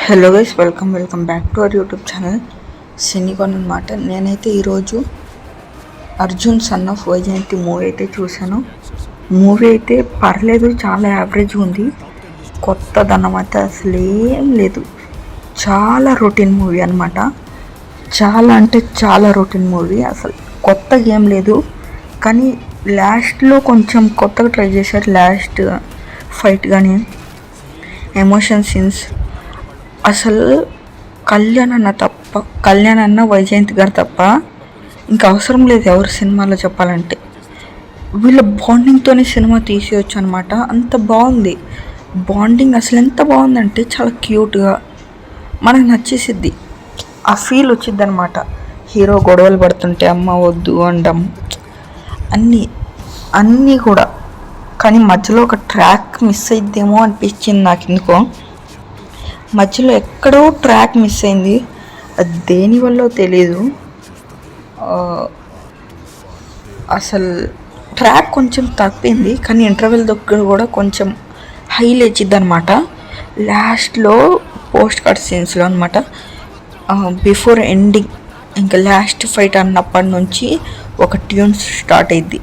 Hello guys, welcome back to our YouTube channel సినీకాన్ అనమాట. నేనైతే ఈరోజు Arjun son of Vyjayanthi movie అయితే చూశాను. మూవీ అయితే పర్లేదు, చాలా యావరేజ్ ఉంది. కొత్తదనం అయితే అసలు ఏం లేదు. చాలా రొటీన్ మూవీ అనమాట. చాలా అంటే చాలా రొటీన్ మూవీ. అసలు కొత్తగా ఏం లేదు, కానీ లాస్ట్లో కొంచెం కొత్తగా ట్రై చేశారు. లాస్ట్ ఫైట్ కానీ ఎమోషన్ సీన్స్ అసలు కళ్యాణ్ అన్న వైజయంతి గారు తప్ప ఇంకా అవసరం లేదు ఎవరు సినిమాలో చెప్పాలంటే. వీళ్ళ బాండింగ్తోనే సినిమా తీసేయచ్చు అనమాట. అంత బాగుంది బాండింగ్. అసలు ఎంత బాగుందంటే చాలా క్యూట్గా మనకు నచ్చేసిద్ది. ఆ ఫీల్ వచ్చిద్ది అనమాట. హీరో గొడవలు పడుతుంటే అమ్మ వద్దు అనడం అన్నీ కూడా. కానీ మధ్యలో ఒక ట్రాక్ మిస్ అయిద్దేమో అనిపించింది నాకు ఎందుకో. మధ్యలో ఎక్కడో ట్రాక్ మిస్ అయింది, అది దేనివల్ల తెలియదు. అసలు ట్రాక్ కొంచెం తప్పింది, కానీ ఇంటర్వెల్ దగ్గర కూడా కొంచెం హై లేచిద్ది అనమాట. లాస్ట్లో పోస్ట్ కార్డ్ సీన్స్లో అనమాట. బిఫోర్ ఎండింగ్ ఇంకా లాస్ట్ ఫైట్ అన్నప్పటి నుంచి ఒక ట్యూన్ స్టార్ట్ అయింది.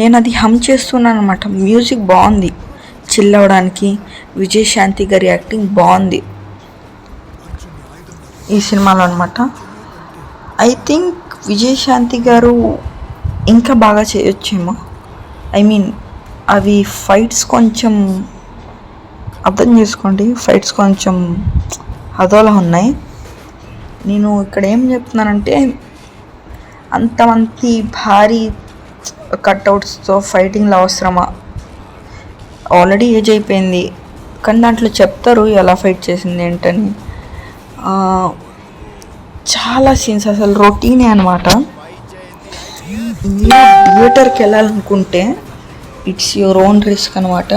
నేను అది హమ్ చేస్తున్నాను అనమాట. మ్యూజిక్ బాగుంది, చిల్ అవ్వడానికి. విజయశాంతి గారి యాక్టింగ్ బాగుంది ఈ సినిమాలో అనమాట. ఐ థింక్ విజయశాంతి గారు ఇంకా బాగా చేయొచ్చేమో. ఐ మీన్ అవి ఫైట్స్ కొంచెం అర్థం చేసుకోండి, ఫైట్స్ కొంచెం అదోలా ఉన్నాయి. నేను ఇక్కడ ఏం చెప్తున్నానంటే, అంతమంది భారీ కట్అవుట్స్తో ఫైటింగ్లో అవసరమా? ఆల్రెడీ ఏజ్ అయిపోయింది, కానీ దాంట్లో చెప్తారు ఎలా ఫైట్ చేసింది ఏంటని. చాలా సీన్స్ అసలు రొటీనే అనమాట. మీరు థియేటర్కి వెళ్ళాలనుకుంటే ఇట్స్ యువర్ ఓన్ రిస్క్ అనమాట.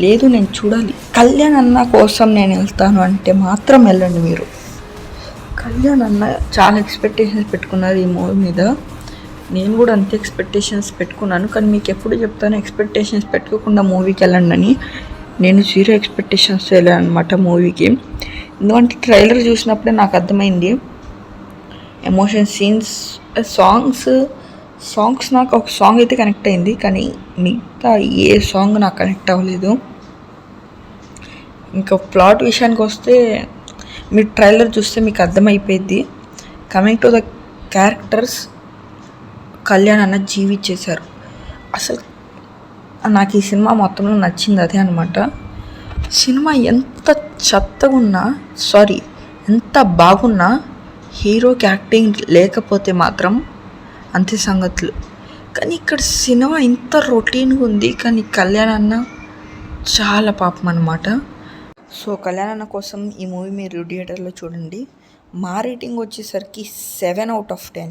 లేదు నేను చూడాలి, కళ్యాణ్ అన్న కోసం నేను వెళ్తాను అంటే మాత్రం వెళ్ళండి మీరు. కళ్యాణ్ అన్న చాలా ఎక్స్పెక్టేషన్స్ పెట్టుకున్నారు ఈ మూవీ మీద. నేను కూడా అంతే ఎక్స్పెక్టేషన్స్ పెట్టుకున్నాను, కానీ మీకు ఎప్పుడు చెప్తాను ఎక్స్పెక్టేషన్స్ పెట్టుకోకుండా మూవీకి వెళ్ళండి అని. నేను 0 ఎక్స్పెక్టేషన్స్ వెళ్ళాను అనమాట మూవీకి. ఎందుకంటే ట్రైలర్ చూసినప్పుడే నాకు అర్థమైంది. ఎమోషన్ సీన్స్, సాంగ్స్ నాకు ఒక సాంగ్ అయితే కనెక్ట్ అయింది, కానీ మిగతా ఏ సాంగ్ నాకు కనెక్ట్ అవ్వలేదు. ఇంకా ప్లాట్ విషయానికి వస్తే మీరు ట్రైలర్ చూస్తే మీకు అర్థమైపోయింది. Coming to the characters, Kalyan అన్న జీవించేశారు. అసలు నాకు ఈ సినిమా మొత్తంలో నచ్చింది అదే అనమాట. సినిమా ఎంత చెత్తగా ఉన్నా, ఎంత బాగున్నా, హీరోకి యాక్టింగ్ లేకపోతే మాత్రం అంతే సంగతులు. కానీ ఇక్కడ సినిమా ఇంత రొటీన్గా ఉంది, కానీ కళ్యాణ్ అన్న చాలా పాపం అనమాట. సో కళ్యాణ్ అన్న కోసం ఈ మూవీ మీరు థియేటర్లో చూడండి. మా రేటింగ్ వచ్చేసరికి 7/10.